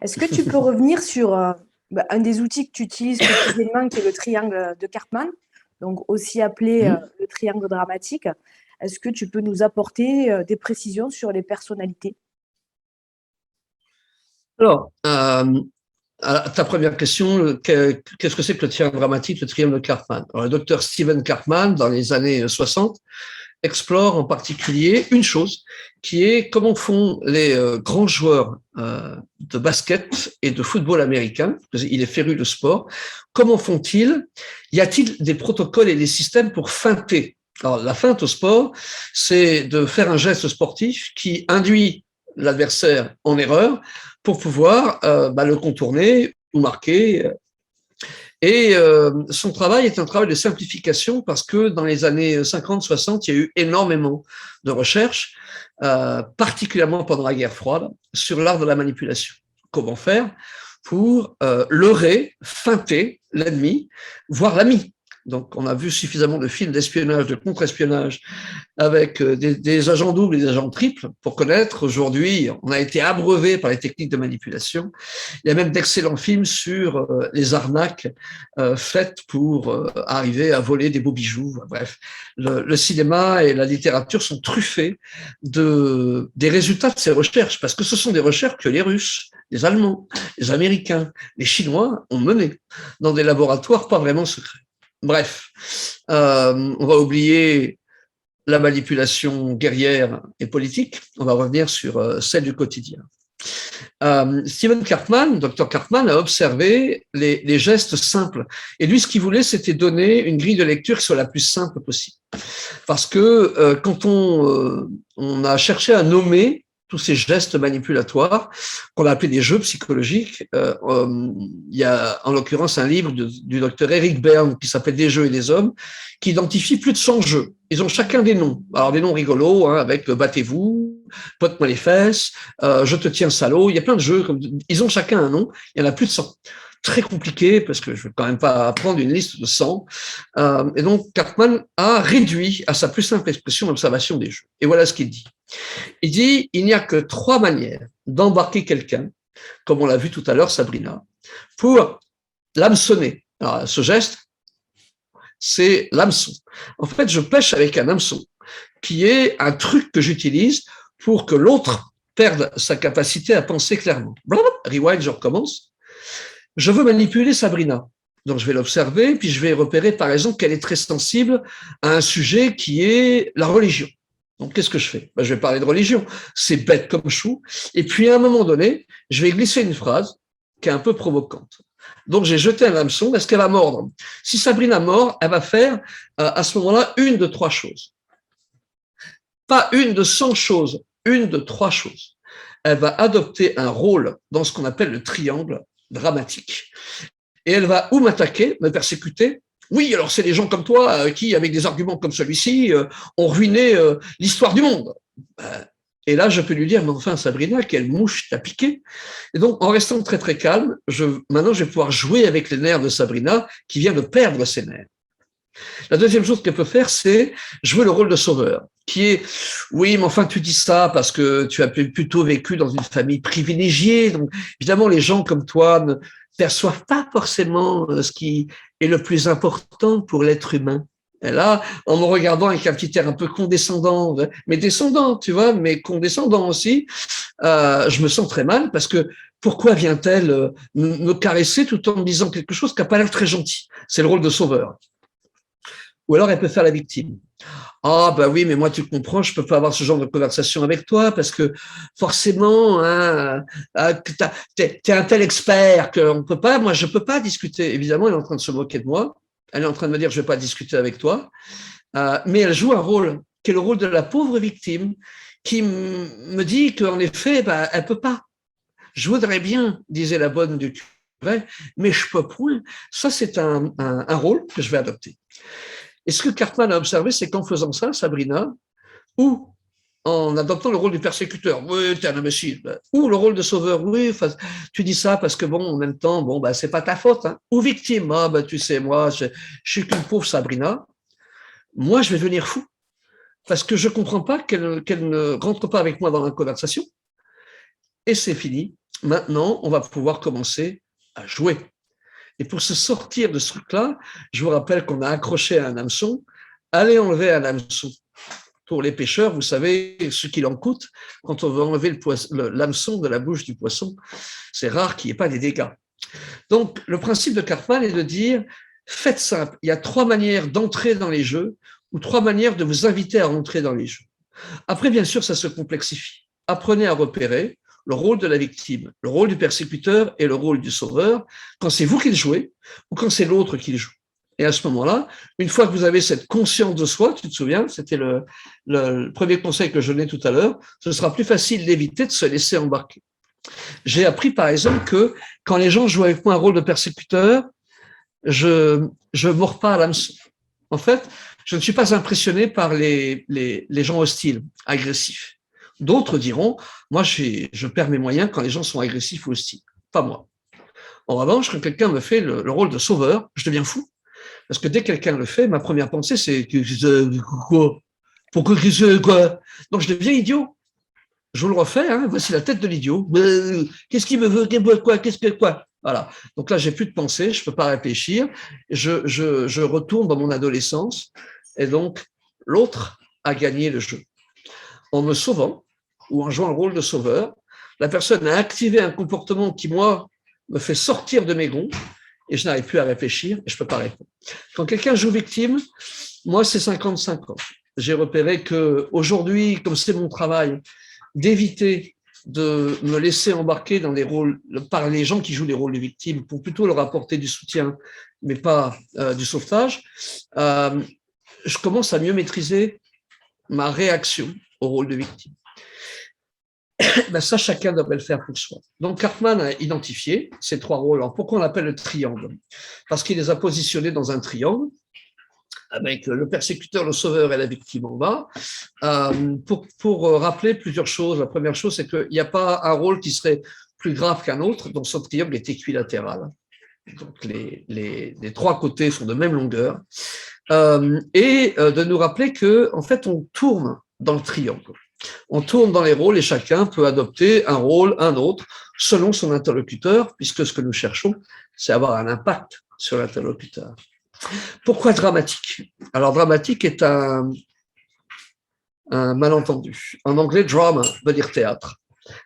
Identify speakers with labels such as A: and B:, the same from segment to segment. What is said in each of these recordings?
A: Est-ce que tu peux revenir sur un des outils que tu utilises quotidiennement, qui est le triangle de Karpman, donc aussi appelé
B: Mhm.
A: le triangle dramatique. Est-ce que tu peux nous apporter des précisions sur les personnalités?
B: Alors, à ta première question, qu'est-ce que c'est que le triangle dramatique, le triangle de Karpman? Alors, le docteur Stephen Karpman, dans les années 60, explore en particulier une chose qui est comment font les grands joueurs de basket et de football américain. Il est féru de sport. Comment font-ils? Y a-t-il des protocoles et des systèmes pour feinter? Alors, la feinte au sport, c'est de faire un geste sportif qui induit l'adversaire en erreur pour pouvoir le contourner ou marquer. Et son travail est un travail de simplification parce que dans les années 50-60, il y a eu énormément de recherches, particulièrement pendant la guerre froide, sur l'art de la manipulation. Comment faire pour leurrer, feinter l'ennemi, voire l'ami. Donc, on a vu suffisamment de films d'espionnage, de contre-espionnage avec des agents doubles et des agents triples pour connaître. Aujourd'hui, on a été abreuvé par les techniques de manipulation. Il y a même d'excellents films sur les arnaques faites pour arriver à voler des beaux bijoux. Bref, le cinéma et la littérature sont truffés des résultats de ces recherches, parce que ce sont des recherches que les Russes, les Allemands, les Américains, les Chinois ont menées dans des laboratoires pas vraiment secrets. Bref, on va oublier la manipulation guerrière et politique, on va revenir sur celle du quotidien. Stephen Karpman, Dr Karpman, a observé les gestes simples. Et lui, ce qu'il voulait, c'était donner une grille de lecture qui soit la plus simple possible. Parce que quand on a cherché à nommer tous ces gestes manipulatoires, qu'on a appelés des jeux psychologiques, il y a en l'occurrence un livre du docteur Eric Berne qui s'appelle Des jeux et des hommes, qui identifie plus de 100 jeux. Ils ont chacun des noms. Alors des noms rigolos, avec battez-vous, pote-moi les fesses, je te tiens salaud. Il y a plein de jeux. Ils ont chacun un nom. Il y en a plus de 100. Très compliqué parce que je ne vais quand même pas prendre une liste de 100. Et donc Karpman a réduit à sa plus simple expression l'observation des jeux. Et voilà ce qu'il dit. Il dit il n'y a que 3 manières d'embarquer quelqu'un, comme on l'a vu tout à l'heure, Sabrina, pour l'hameçonner. Alors, ce geste, c'est l'hameçon. En fait, je pêche avec un hameçon, qui est un truc que j'utilise pour que l'autre perde sa capacité à penser clairement. Rewind, je recommence. Je veux manipuler Sabrina. Donc, je vais l'observer, puis je vais repérer, par exemple, qu'elle est très sensible à un sujet qui est la religion. Donc, qu'est-ce que je fais? Je vais parler de religion. C'est bête comme chou. Et puis, à un moment donné, je vais glisser une phrase qui est un peu provocante. Donc, j'ai jeté un hameçon. Est-ce qu'elle va mordre? Si Sabrina mord, elle va faire, à ce moment-là, une de 3 choses. Pas une de 100 choses, une de 3 choses. Elle va adopter un rôle dans ce qu'on appelle le triangle dramatique. Et elle va ou m'attaquer, me persécuter. Oui, alors c'est des gens comme toi qui, avec des arguments comme celui-ci, ont ruiné l'histoire du monde. Et là, je peux lui dire, mais enfin, Sabrina, quelle mouche t'a piqué? Et donc, en restant très, très calme, maintenant, je vais pouvoir jouer avec les nerfs de Sabrina, qui vient de perdre ses nerfs. La deuxième chose qu'elle peut faire, c'est jouer le rôle de sauveur, qui est, oui, mais enfin, tu dis ça parce que tu as plutôt vécu dans une famille privilégiée. Donc, évidemment, les gens comme toi ne perçoivent pas forcément ce qui est le plus important pour l'être humain. Et là, en me regardant avec un petit air un peu condescendant, mais descendant, tu vois, mais condescendant aussi, je me sens très mal parce que pourquoi vient-elle me caresser tout en me disant quelque chose qui n'a pas l'air très gentil? C'est le rôle de sauveur. Ou alors elle peut faire la victime. Ah bah oui, mais moi tu comprends, je peux pas avoir ce genre de conversation avec toi parce que forcément, hein, t'es un tel expert qu'on peut pas. Moi, je peux pas discuter. Évidemment, elle est en train de se moquer de moi. Elle est en train de me dire je vais pas discuter avec toi. Mais elle joue un rôle qui est le rôle de la pauvre victime qui me dit qu'en effet, bah, elle peut pas. Je voudrais bien, disait la bonne du curé, mais je peux point. Ça, c'est un rôle que je vais adopter. Et ce que Karpman a observé, c'est qu'en faisant ça, Sabrina, ou en adoptant le rôle du persécuteur, oui, t'es un imbécile, ou le rôle de sauveur, oui, tu dis ça parce que bon, en même temps, bon, bah, c'est pas ta faute, hein. Ou victime, ah, bah, tu sais, moi, je suis qu'une pauvre Sabrina, moi, je vais devenir fou, parce que je comprends pas qu'elle ne rentre pas avec moi dans la conversation, et c'est fini. Maintenant, on va pouvoir commencer à jouer. Et pour se sortir de ce truc-là, je vous rappelle qu'on a accroché à un hameçon. Allez enlever un hameçon. Pour les pêcheurs, vous savez ce qu'il en coûte quand on veut enlever l'hameçon de la bouche du poisson. C'est rare qu'il n'y ait pas des dégâts. Donc, le principe de Karpman est de dire, faites simple, il y a 3 manières d'entrer dans les jeux ou 3 manières de vous inviter à rentrer dans les jeux. Après, bien sûr, ça se complexifie. Apprenez à repérer le rôle de la victime, le rôle du persécuteur et le rôle du sauveur quand c'est vous qui le jouez ou quand c'est l'autre qui le joue. Et à ce moment-là, une fois que vous avez cette conscience de soi, tu te souviens, c'était le premier conseil que je donnais tout à l'heure, ce sera plus facile d'éviter de se laisser embarquer. J'ai appris, par exemple, que quand les gens jouent avec moi un rôle de persécuteur, je ne mords pas à l'hameçon. En fait, je ne suis pas impressionné par les gens hostiles, agressifs. D'autres diront, moi, je perds mes moyens quand les gens sont agressifs ou hostiles. Pas moi. En revanche, quand quelqu'un me fait le rôle de sauveur, je deviens fou. Parce que dès que quelqu'un le fait, ma première pensée, c'est quoi? Pourquoi quoi? Donc, je deviens idiot. Je vous le refais, hein, voici la tête de l'idiot. Qu'est-ce qu'il me veut? Quoi? Qu'est-ce que quoi? Voilà. Donc là, j'ai plus de pensée, je ne peux pas réfléchir. Je retourne dans mon adolescence. Et donc, l'autre a gagné le jeu. En me sauvant, ou en jouant le rôle de sauveur, la personne a activé un comportement qui, moi, me fait sortir de mes gonds, et je n'arrive plus à réfléchir, et je ne peux pas répondre. Quand quelqu'un joue victime, moi, c'est 50-50. J'ai repéré qu'aujourd'hui, comme c'est mon travail, d'éviter de me laisser embarquer dans des rôles par les gens qui jouent les rôles de victimes pour plutôt leur apporter du soutien, mais pas du sauvetage, je commence à mieux maîtriser ma réaction au rôle de victime. Ben ça, chacun devrait le faire pour soi. Donc, Karpman a identifié ces 3 rôles. Alors, pourquoi on l'appelle le triangle? Parce qu'il les a positionnés dans un triangle, avec le persécuteur, le sauveur et la victime en bas, pour rappeler plusieurs choses. La première chose, c'est qu'il n'y a pas un rôle qui serait plus grave qu'un autre, donc ce triangle est équilatéral. Donc les 3 côtés sont de même longueur. Et de nous rappeler qu'en fait, on tourne dans le triangle. On tourne dans les rôles et chacun peut adopter un rôle, un autre, selon son interlocuteur, puisque ce que nous cherchons, c'est avoir un impact sur l'interlocuteur. Pourquoi dramatique? Alors, dramatique est un malentendu. En anglais, drama veut dire théâtre.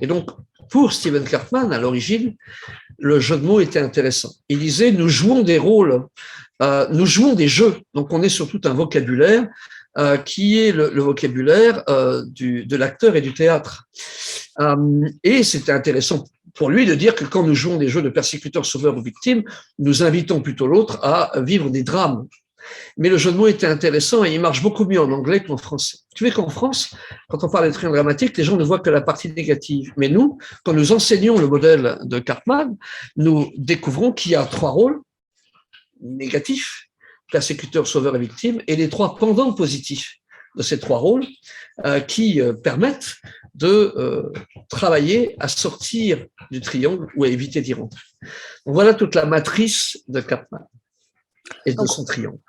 B: Et donc, pour Stephen Karpman, à l'origine, le jeu de mots était intéressant. Il disait, nous jouons des rôles, nous jouons des jeux. Donc, on est sur tout un vocabulaire qui est le vocabulaire de l'acteur et du théâtre. Et c'était intéressant pour lui de dire que quand nous jouons des jeux de persécuteurs, sauveurs ou victimes, nous invitons plutôt l'autre à vivre des drames. Mais le jeu de mots était intéressant et il marche beaucoup mieux en anglais qu'en français. Tu sais qu'en France, quand on parle de triangle dramatique, les gens ne voient que la partie négative. Mais nous, quand nous enseignons le modèle de Karpman, nous découvrons qu'il y a 3 rôles négatifs, persécuteur, sauveur et victime, et les 3 pendants positifs de ces 3 rôles qui permettent de travailler à sortir du triangle ou à éviter d'y rentrer. Donc voilà toute la matrice de Karpman et de son triangle.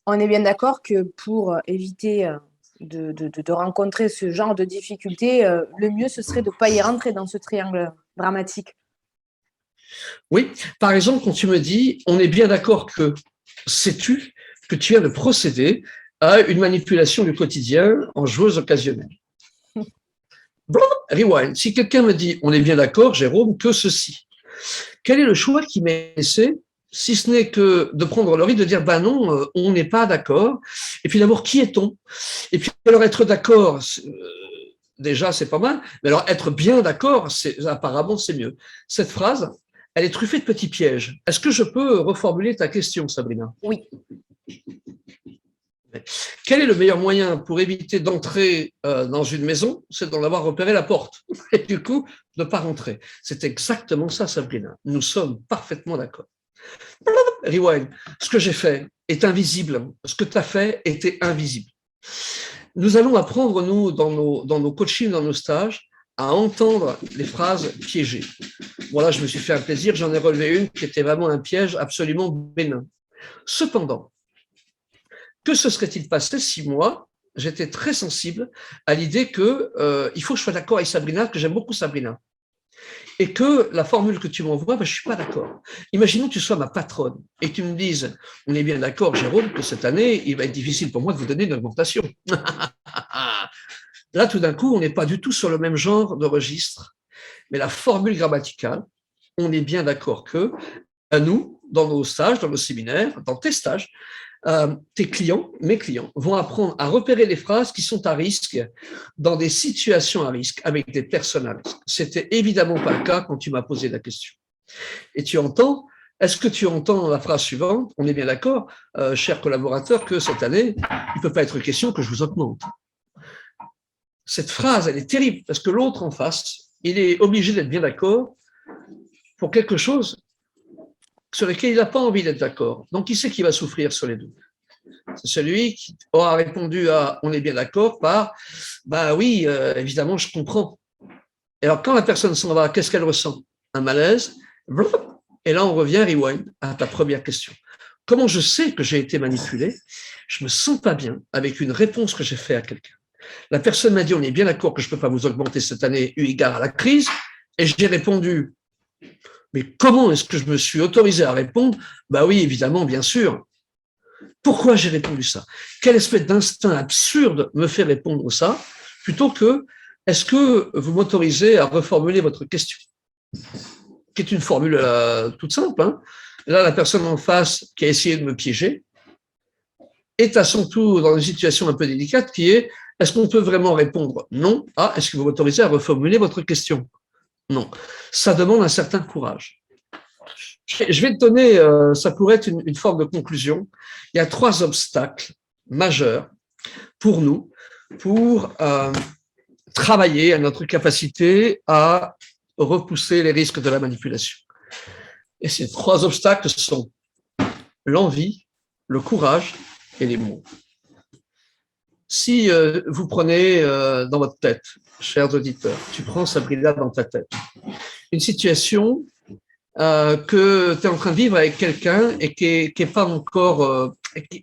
A: On est bien d'accord que pour éviter de rencontrer ce genre de difficultés, le mieux, ce serait de ne pas y rentrer dans ce triangle dramatique.
B: Oui, par exemple, quand tu me dis, on est bien d'accord que sais-tu que tu viens de procéder à une manipulation du quotidien en joueuse occasionnelle. Rewind. Si quelqu'un me dit, on est bien d'accord, Jérôme, que ceci. Quel est le choix qui m'est laissé, si ce n'est que de prendre le risque de dire, ben non, on n'est pas d'accord. Et puis d'abord, qui est-on? Et puis alors être d'accord, déjà c'est pas mal, mais alors être bien d'accord, apparemment c'est mieux. Cette phrase, elle est truffée de petits pièges. Est-ce que je peux reformuler ta question, Sabrina?
A: Oui.
B: Quel est le meilleur moyen pour éviter d'entrer dans une maison? C'est d'en avoir repéré la porte. Et du coup, de ne pas rentrer. C'est exactement ça, Sabrina. Nous sommes parfaitement d'accord. Rewind. Ce que j'ai fait est invisible. Ce que tu as fait était invisible. Nous allons apprendre, nous, dans nos coachings, dans nos stages, à entendre les phrases piégées. Voilà, je me suis fait un plaisir, j'en ai relevé une qui était vraiment un piège absolument bénin. Cependant, que se serait-il passé si moi, j'étais très sensible à l'idée que il faut que je sois d'accord avec Sabrina, que j'aime beaucoup Sabrina. Et que la formule que tu m'envoies, je ne suis pas d'accord. Imaginons que tu sois ma patronne et que tu me dises, on est bien d'accord, Jérôme, que cette année, il va être difficile pour moi de vous donner une augmentation. Là, tout d'un coup, on n'est pas du tout sur le même genre de registre. Mais la formule grammaticale, on est bien d'accord que, à nous, dans nos stages, dans nos séminaires, dans tes stages, tes clients, mes clients, vont apprendre à repérer les phrases qui sont à risque dans des situations à risque, avec des personnes à risque. C'était évidemment pas le cas quand tu m'as posé la question. Et tu entends, est-ce que tu entends la phrase suivante? On est bien d'accord, chers collaborateurs, que cette année, il ne peut pas être question que je vous augmente. Cette phrase, elle est terrible, parce que l'autre en face, il est obligé d'être bien d'accord pour quelque chose sur lequel il n'a pas envie d'être d'accord. Donc, qui c'est qui va souffrir sur les deux? C'est celui qui aura répondu à « on est bien d'accord » par « bah oui, évidemment, je comprends ». Et alors, quand la personne s'en va, qu'est-ce qu'elle ressent? Un malaise. Et là, on revient, rewind, à ta première question. Comment je sais que j'ai été manipulé? Je me sens pas bien avec une réponse que j'ai faite à quelqu'un. La personne m'a dit « on est bien d'accord que je ne peux pas vous augmenter cette année eu égard à la crise ». Et j'ai répondu « mais comment est-ce que je me suis autorisé à répondre? Bah oui, évidemment, bien sûr. » Pourquoi j'ai répondu ça? Quelle espèce d'instinct absurde me fait répondre ça, plutôt que est-ce que vous m'autorisez à reformuler votre question? Qui est une formule toute simple. Hein. Là, la personne en face qui a essayé de me piéger est à son tour dans une situation un peu délicate qui est est-ce qu'on peut vraiment répondre non? Ah, est-ce que vous m'autorisez à reformuler votre question? Non. Ça demande un certain courage. Je vais te donner, ça pourrait être une forme de conclusion. Il y a 3 obstacles majeurs pour nous, pour travailler à notre capacité à repousser les risques de la manipulation. Et ces 3 obstacles sont l'envie, le courage et les mots. Si vous prenez dans votre tête, chers auditeurs, tu prends Sabrina dans ta tête, une situation que tu es en train de vivre avec quelqu'un et qui est pas encore,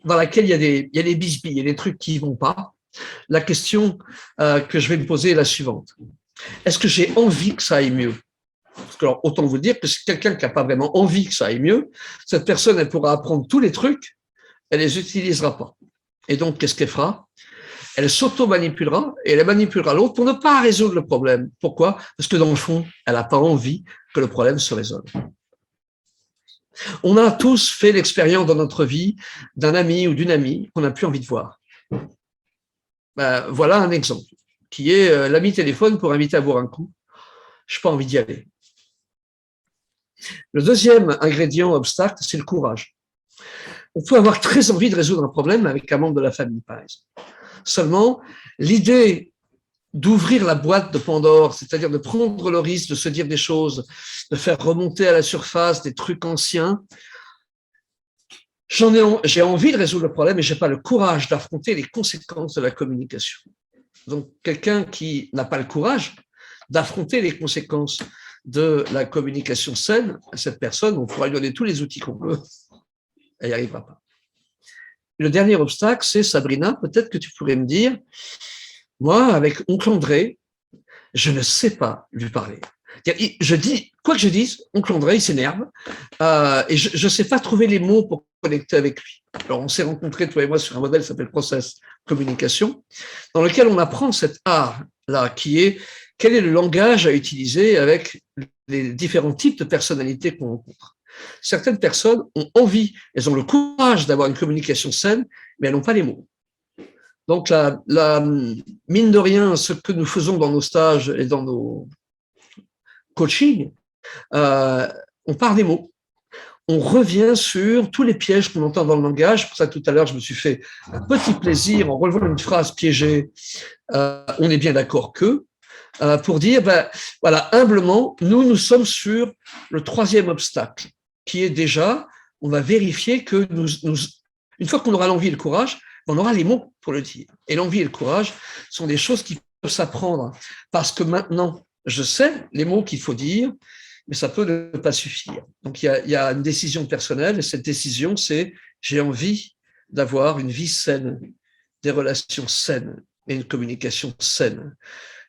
B: dans laquelle il y a des bisbilles, il y a des trucs qui vont pas. La question que je vais me poser est la suivante. Est-ce que j'ai envie que ça aille mieux? Parce que alors, autant vous dire que c'est quelqu'un qui n'a pas vraiment envie que ça aille mieux. Cette personne, elle pourra apprendre tous les trucs, elle les utilisera pas. Et donc, qu'est-ce qu'elle fera? Elle s'auto-manipulera et elle manipulera l'autre pour ne pas résoudre le problème. Pourquoi? Parce que dans le fond, elle n'a pas envie que le problème se résolve. On a tous fait l'expérience dans notre vie d'un ami ou d'une amie qu'on n'a plus envie de voir. Ben, voilà un exemple qui est l'ami téléphone pour inviter à boire un coup. Je n'ai pas envie d'y aller. Le deuxième ingrédient obstacle, c'est le courage. On peut avoir très envie de résoudre un problème avec un membre de la famille, par exemple. Seulement, l'idée d'ouvrir la boîte de Pandore, c'est-à-dire de prendre le risque de se dire des choses, de faire remonter à la surface des trucs anciens, j'ai envie de résoudre le problème, mais je n'ai pas le courage d'affronter les conséquences de la communication. Donc, quelqu'un qui n'a pas le courage d'affronter les conséquences de la communication saine, à cette personne, on pourra lui donner tous les outils qu'on veut, elle n'y arrivera pas. Le dernier obstacle, c'est Sabrina, peut-être que tu pourrais me dire, moi, avec oncle André, je ne sais pas lui parler. Je dis, quoi que je dise, oncle André, il s'énerve, et je ne sais pas trouver les mots pour connecter avec lui. Alors, on s'est rencontrés, toi et moi, sur un modèle qui s'appelle Process Communication, dans lequel on apprend cet art-là, qui est quel est le langage à utiliser avec les différents types de personnalités qu'on rencontre. Certaines personnes ont envie, elles ont le courage d'avoir une communication saine, mais elles n'ont pas les mots. Donc, mine de rien, ce que nous faisons dans nos stages et dans nos coachings, on parle des mots. On revient sur tous les pièges qu'on entend dans le langage. Pour ça, tout à l'heure, je me suis fait un petit plaisir en relevant une phrase piégée. On est bien d'accord que, pour dire, voilà, humblement, nous sommes sur le 3e obstacle, qui est déjà, on va vérifier que une fois qu'on aura l'envie et le courage, on aura les mots pour le dire. Et l'envie et le courage sont des choses qui peuvent s'apprendre, parce que maintenant, je sais les mots qu'il faut dire, mais ça peut ne pas suffire. Donc, il y a une décision personnelle, et cette décision, c'est j'ai envie d'avoir une vie saine des relations saines et une communication saine.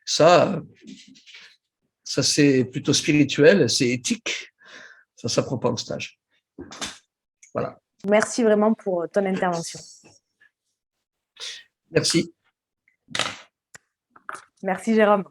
B: Ça c'est plutôt spirituel, c'est éthique. Ça s'apprend pas en stage. Voilà.
A: Merci vraiment pour ton intervention.
B: Merci.
A: Merci Jérôme.